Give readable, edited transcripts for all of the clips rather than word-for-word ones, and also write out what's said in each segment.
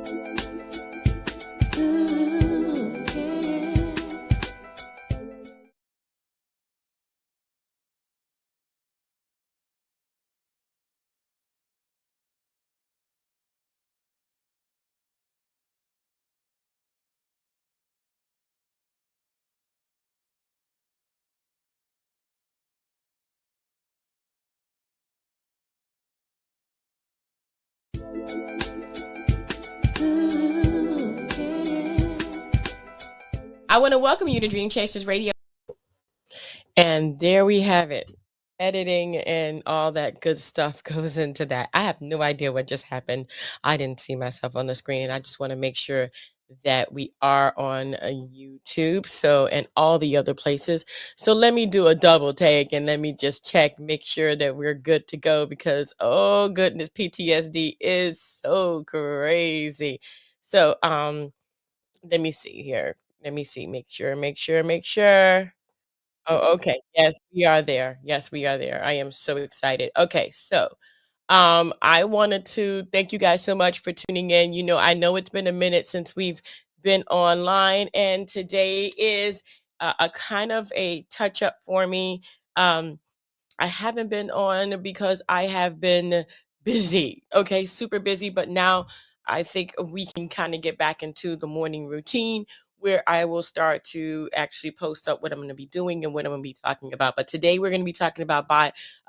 Ooh, yeah. Ooh, yeah. I want to welcome you to Dream Chasers Radio. And there we have it. Editing and all that good stuff goes into that. I have no idea what just happened. I didn't see myself on the screen, and I just want to make sure that we are on YouTube, so and all the other places. So let me do a double take and let me just check, make sure that we're good to go because oh goodness, PTSD is so crazy. So let me see here. Let me see. Make sure. Oh, okay. Yes, we are there. Yes, we are there. I am so excited. Okay, so I wanted to thank you guys so much for tuning in. I know it's been a minute since we've been online, and today is a kind of a touch up for me. Um, I haven't been on because I have been busy. Okay, super busy. But now I think we can kind of get back into the morning routine where I will start to actually post up what I'm going to be doing and what I'm going to be talking about. But today we're going to be talking about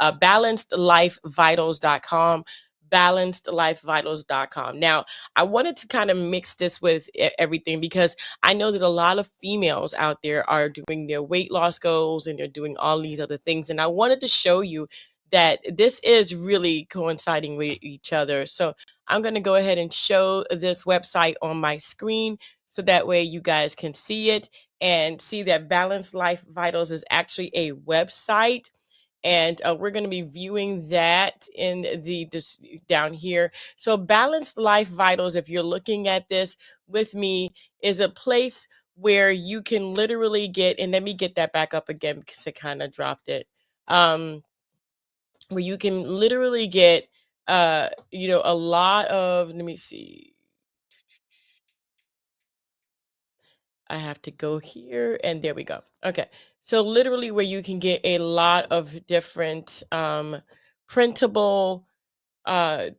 balancedlifevitals.com. Balancedlifevitals.com. Now, I wanted to kind of mix this with everything because I know that a lot of females out there are doing their weight loss goals and they're doing all these other things. And I wanted to show you that this is really coinciding with each other. So I'm going to go ahead and show this website on my screen so that way you guys can see it and see that Balanced Life Vitals is actually a website. And we're going to be viewing that in this down here. So Balanced Life Vitals, if you're looking at this with me, is a place where you can literally get, and let me get that back up again because it kind of dropped it. Where you can literally get a lot of, let me see. I have to go here and there we go. Okay. So literally where you can get a lot of different printable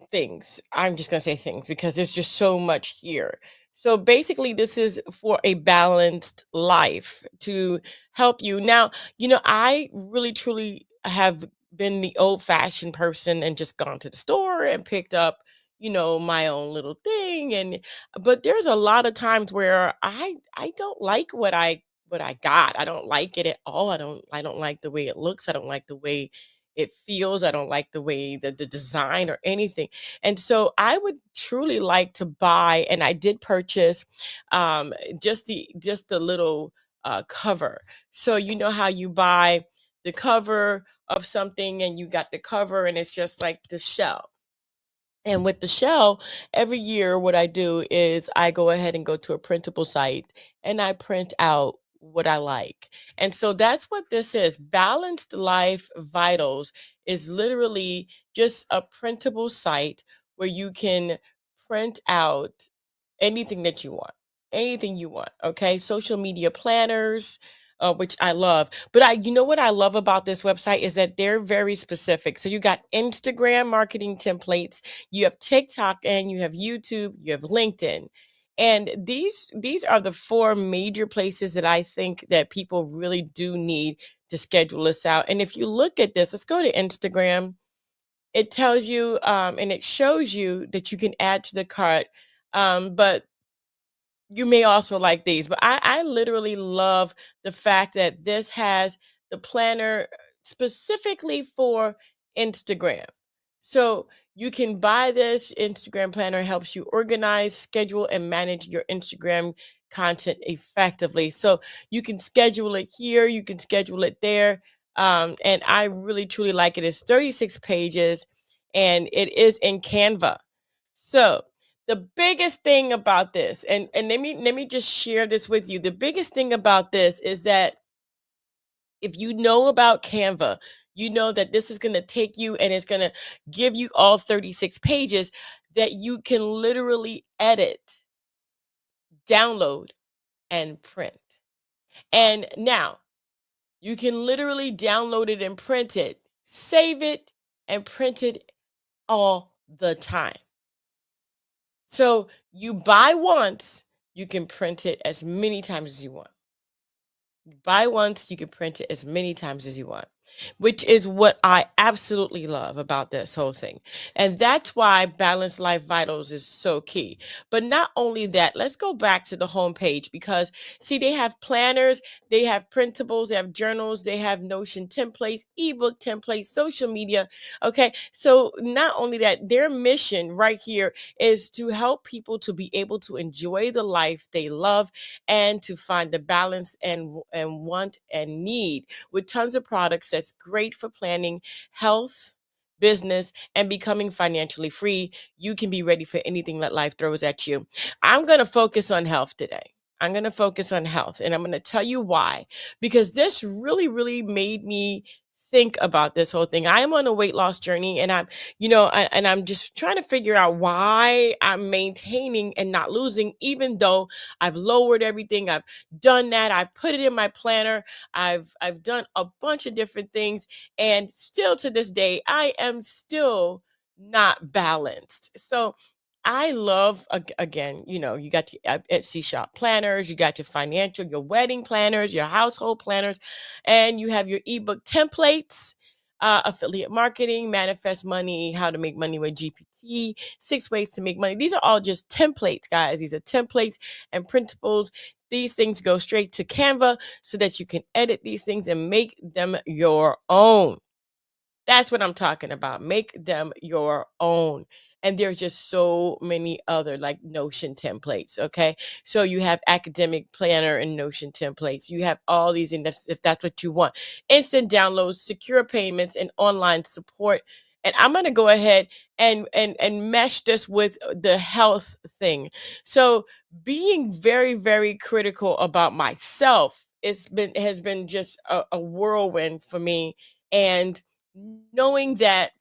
things. I'm just going to say things because there's just so much here. So basically this is for a balanced life to help you. Now, I really truly have been the old-fashioned person and just gone to the store and picked up, my own little thing, and but there's a lot of times where I don't like what I got. I don't like it at all. I don't like the way it looks. I don't like the way it feels. I don't like the way the design or anything. And so I would truly like to buy, and I did purchase just the little cover. So you know how you buy the cover of something and you got the cover and it's just like the shell. And with the shell, every year, what I do is I go ahead and go to a printable site and I print out what I like. And so that's what this is. Balanced Life Vitals is literally just a printable site where you can print out anything that you want, anything you want. Okay. Social media planners, which I love. But you know what I love about this website is that they're very specific. So you got Instagram marketing templates, you have TikTok, and you have YouTube, you have LinkedIn. And these are the four major places that I think that people really do need to schedule this out. And if you look at this, let's go to Instagram. It tells you and it shows you that you can add to the cart. But you may also like these, but I literally love the fact that this has the planner specifically for Instagram. So you can buy this Instagram planner, helps you organize, schedule, and manage your Instagram content effectively. So you can schedule it here, you can schedule it there. And I really truly like it. It's 36 pages and it is in Canva. So the biggest thing about this, and let me just share this with you. The biggest thing about this is that if you know about Canva, you know that this is going to take you and it's going to give you all 36 pages. that you can literally edit, download, and print. And now you can literally download it and print it, save it, and print it all the time. So you buy once, you can print it as many times as you want. Buy once, you can print it as many times as you want, which is what I absolutely love about this whole thing. And that's why Balanced Life Vitals is so key. But not only that, let's go back to the homepage because, see, they have planners, they have printables, they have journals, they have Notion templates, ebook templates, social media. Okay. So not only that, their mission right here is to help people to be able to enjoy the life they love and to find the balance and want and need with tons of products that's great for planning health, business, and becoming financially free. You can be ready for anything that life throws at you. I'm going to focus on health today. I'm going to focus on health, and I'm going to tell you why, because this really, really made me think about this whole thing. I am on a weight loss journey, and I'm just trying to figure out why I'm maintaining and not losing, even though I've lowered everything. I've done that. I put it in my planner. I've done a bunch of different things, and still to this day, I am still not balanced. So I love, again, you got your Etsy shop planners, you got your financial, your wedding planners, your household planners, and you have your ebook templates, affiliate marketing, manifest money, how to make money with GPT, 6 ways to make money. These are all just templates, guys. These are templates and printables. These things go straight to Canva so that you can edit these things and make them your own. That's what I'm talking about. Make them your own. And there's just so many other like Notion templates. Okay. So you have academic planner and Notion templates. You have all these, and if that's what you want. Instant downloads, secure payments, and online support. And I'm going to go ahead and mesh this with the health thing. So being very, very critical about myself, has been just a whirlwind for me. And knowing that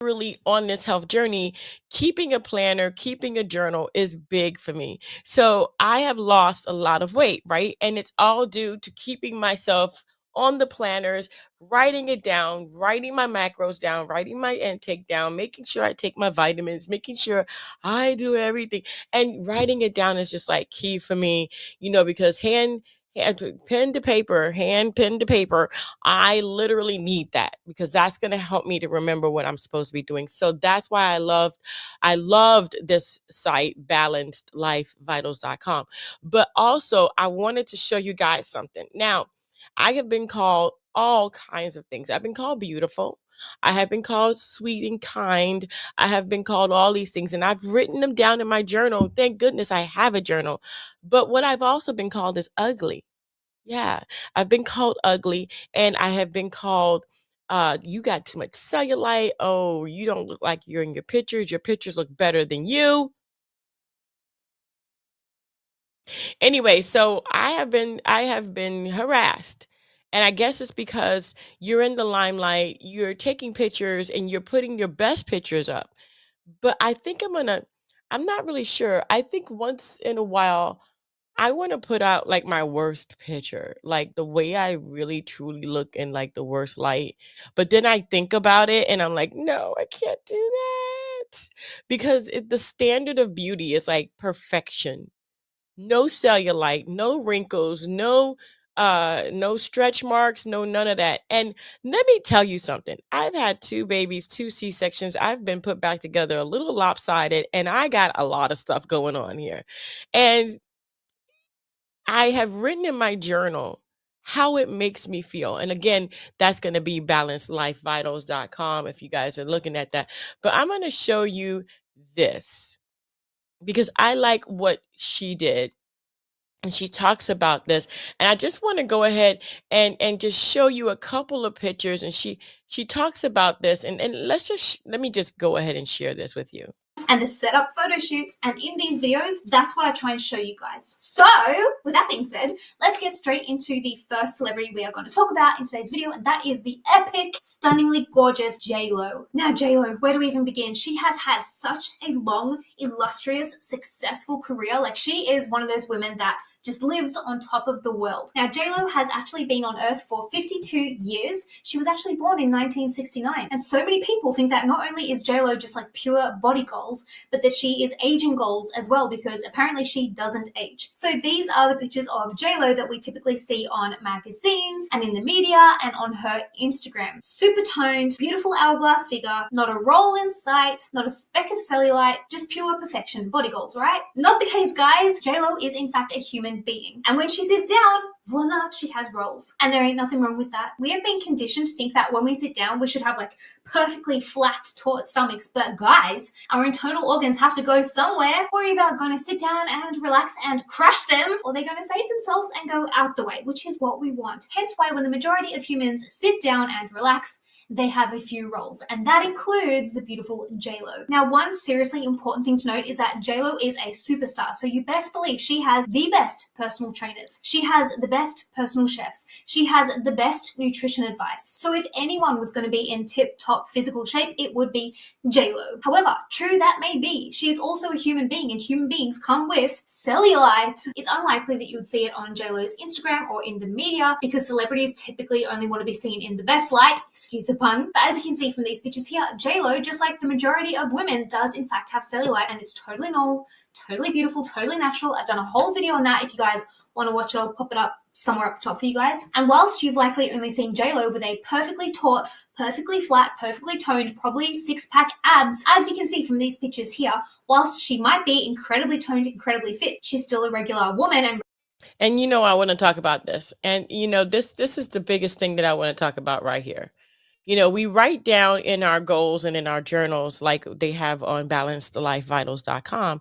really on this health journey, keeping a planner, keeping a journal is big for me. So I have lost a lot of weight, right? And it's all due to keeping myself on the planners, writing it down, writing my macros down, writing my intake down, making sure I take my vitamins, making sure I do everything. And writing it down is just like key for me, because pen to paper, hand pen to paper, I literally need that because that's going to help me to remember what I'm supposed to be doing. So that's why I loved this site, balancedlifevitals.com. But also I wanted to show you guys something. Now, I have been called all kinds of things. I've been called beautiful. I have been called sweet and kind. I have been called all these things, and I've written them down in my journal. Thank goodness I have a journal. But what I've also been called is ugly. Yeah, I've been called ugly, and I have been called, you got too much cellulite. Oh, you don't look like you're in your pictures. Your pictures look better than you. Anyway, so I have been harassed. And I guess it's because you're in the limelight, you're taking pictures and you're putting your best pictures up. But I'm not really sure. I think once in a while I wanna put out, like, my worst picture, like, the way I really truly look in, like, the worst light, but then I think about it and I'm like, "No, I can't do that." Because the standard of beauty is, like, perfection. No cellulite, no wrinkles, no stretch marks, no none of that. And let me tell you something. I've had 2 babies, 2 C-sections. I've been put back together a little lopsided, and I got a lot of stuff going on here. And I have written in my journal how it makes me feel. And again, that's going to be balancedlifevitals.com if you guys are looking at that. But I'm going to show you this because I like what she did. And she talks about this. And I just want to go ahead and just show you a couple of pictures. And she talks about this. And let me just go ahead and share this with you. and the setup photo shoots, and in these videos, that's what I try and show you guys. So, with that being said, let's get straight into the first celebrity we are going to talk about in today's video, and that is the epic, stunningly gorgeous J-Lo. Now, J-Lo, where do we even begin? She has had such a long, illustrious, successful career. Like, she is one of those women that just lives on top of the world. Now, J-Lo has actually been on Earth for 52 years. She was actually born in 1969. And so many people think that not only is J-Lo just like pure body goals, but that she is aging goals as well, because apparently she doesn't age. So these are the pictures of J-Lo that we typically see on magazines and in the media and on her Instagram. Super toned, beautiful hourglass figure, not a roll in sight, not a speck of cellulite, just pure perfection. Body goals, right? Not the case, guys. J-Lo is in fact a human being. And when she sits down, voila, she has rolls. And there ain't nothing wrong with that. We have been conditioned to think that when we sit down, we should have like perfectly flat, taut stomachs. But guys, our internal organs have to go somewhere. We're either going to sit down and relax and crash them, or they're going to save themselves and go out the way, which is what we want. Hence why when the majority of humans sit down and relax, they have a few roles, and that includes the beautiful J-Lo. Now, one seriously important thing to note is that J-Lo is a superstar, so you best believe she has the best personal trainers. She has the best personal chefs. She has the best nutrition advice. So if anyone was going to be in tip-top physical shape, it would be J-Lo. However, true that may be, she is also a human being, and human beings come with cellulite. It's unlikely that you would see it on J-Lo's Instagram or in the media, because celebrities typically only want to be seen in the best light, excuse the pun. But as you can see from these pictures here, J-Lo, just like the majority of women, does in fact have cellulite, and it's totally normal, totally beautiful, totally natural. I've done a whole video on that. If you guys want to watch it, I'll pop it up somewhere up the top for you guys. And whilst you've likely only seen J-Lo with a perfectly taut, perfectly flat, perfectly toned, probably six-pack abs, as you can see from these pictures here, whilst she might be incredibly toned, incredibly fit, she's still a regular woman. And I want to talk about this. And this is the biggest thing that I want to talk about right here. We write down in our goals and in our journals, like they have on balancedlifevitals.com,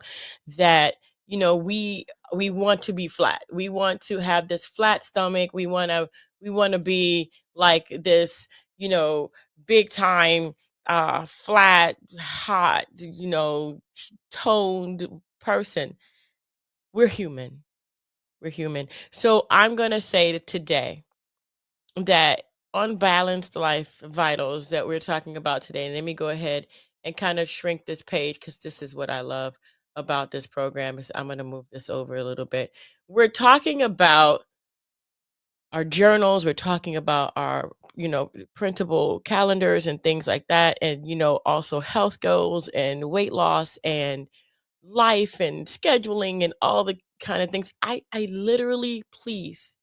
that we want to be flat. We want to have this flat stomach. We want to be like this, big time, flat, hot, toned person. We're human. We're human. So I'm going to say today that unbalanced life vitals that we're talking about today, and let me go ahead and kind of shrink this page, because this is what I love about this program. Is I'm going to move this over a little bit. We're talking about our journals. We're talking about our printable calendars and things like that, and also health goals and weight loss and life and scheduling and all the kind of things. I literally, please,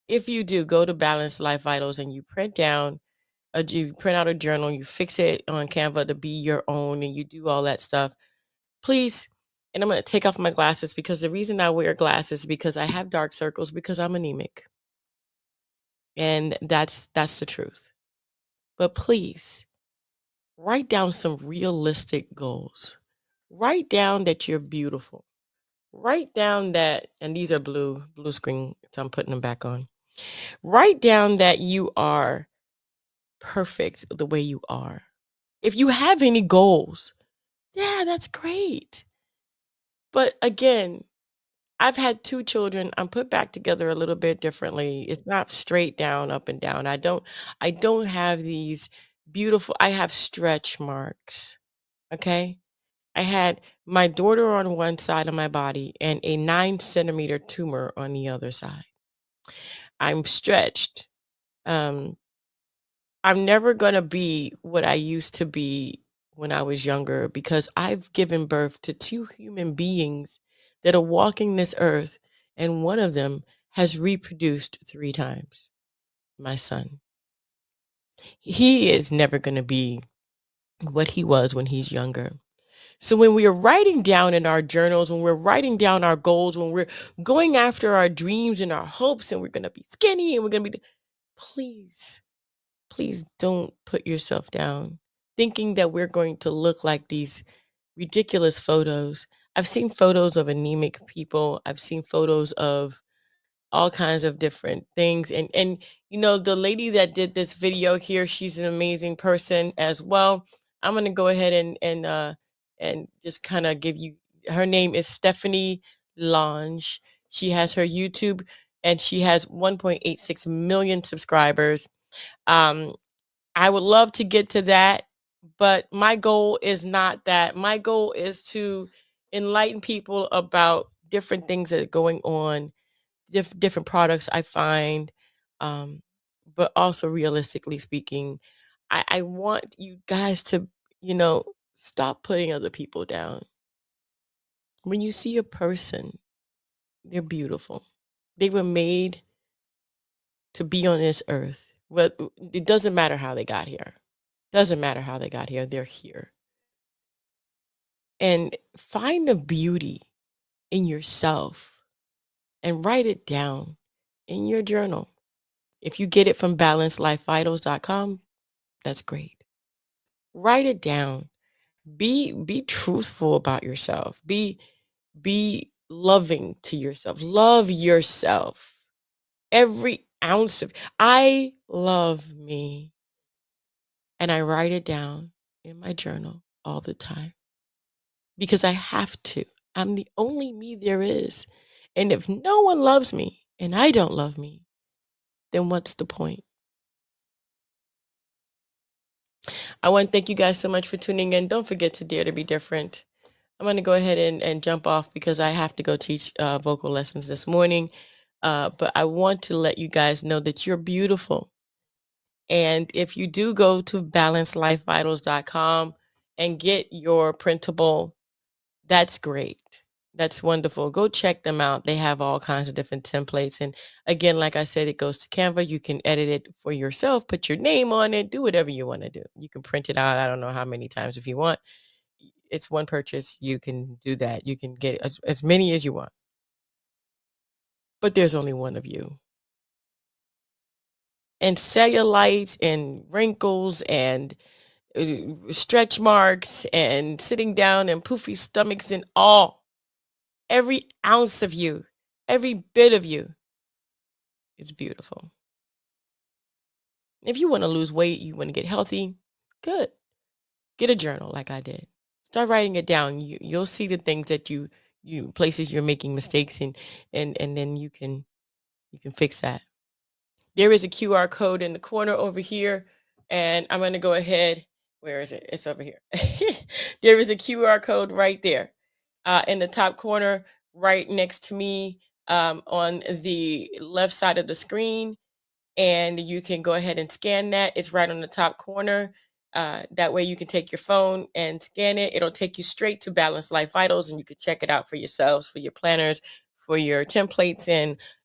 if you do, go to Balanced Life Vitals and you print out a journal, you fix it on Canva to be your own, and you do all that stuff, please. And I'm going to take off my glasses, because the reason I wear glasses is because I have dark circles, because I'm anemic. And that's the truth. But please write down some realistic goals. Write down that you're beautiful. Write down that, and these are blue screen, so I'm putting them back on. Write down that you are perfect the way you are. If you have any goals, yeah, that's great. But again, I've had 2 children. I'm put back together a little bit differently. It's not straight down, up and down. I don't have these I have stretch marks. Okay? I had my daughter on one side of my body and a 9-centimeter tumor on the other side. I'm stretched. I'm never going to be what I used to be when I was younger, because I've given birth to 2 human beings that are walking this earth, and one of them has reproduced 3 times. My son. He is never going to be what he was when he's younger. So when we are writing down in our journals, when we're writing down our goals, when we're going after our dreams and our hopes, and we're going to be skinny and we're going to be, please don't put yourself down thinking that we're going to look like these ridiculous photos. I've seen photos of anemic people. I've seen photos of all kinds of different things. And the lady that did this video here, she's an amazing person as well. I'm gonna go ahead and just kind of give you. Her name is Stephanie Lange. She has her YouTube, and she has 1.86 million subscribers. Um, I would love to get to that, but my goal is not that. My goal is to enlighten people about different things that are going on, different products I find, um, but also realistically speaking, I want you guys to, stop putting other people down. When you see a person, they're beautiful. They were made to be on this earth. But it doesn't matter how they got here. Doesn't matter how they got here. They're here. And find the beauty in yourself and write it down in your journal. If you get it from balancelifevitals.com, that's great. Write it down. Be truthful about yourself. Be loving to yourself. Love yourself. Every ounce of I love me. And I write it down in my journal all the time because I have to. I'm the only me there is. And if no one loves me and I don't love me, then what's the point? I want to thank you guys so much for tuning in. Don't forget to dare to be different. I'm going to go ahead and jump off because I have to go teach vocal lessons this morning. But I want to let you guys know that you're beautiful. And if you do go to balancelifevitals.com and get your printable, that's great. That's wonderful. Go check them out. They have all kinds of different templates. And again, like I said, it goes to Canva. You can edit it for yourself, put your name on it, do whatever you want to do. You can print it out. I don't know how many times if you want. It's one purchase. You can do that. You can get as many as you want. But there's only one of you. And cellulite and wrinkles and stretch marks and sitting down and poofy stomachs and all, every ounce of you, every bit of you is beautiful. If you want to lose weight, you want to get healthy, good. Get a journal like I did. Start writing it down. You'll see the things that you places you're making mistakes in, and then you can fix that. There is a QR code in the corner over here, and I'm going to go ahead. Where is it? It's over here. There is a QR code right there in the top corner, right next to me on the left side of the screen. And you can go ahead and scan that. It's right on the top corner. That way you can take your phone and scan it. It'll take you straight to Balanced Life Vitals, and you can check it out for yourselves, for your planners, for your templates,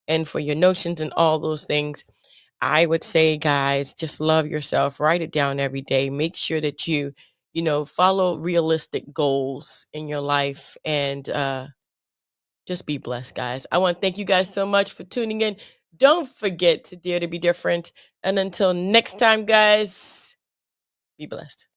and for your notions and all those things. I would say, guys, just love yourself. Write it down every day. Make sure that you follow realistic goals in your life, and just be blessed, guys. I want to thank you guys so much for tuning in. Don't forget to dare to be different. And until next time, guys, be blessed.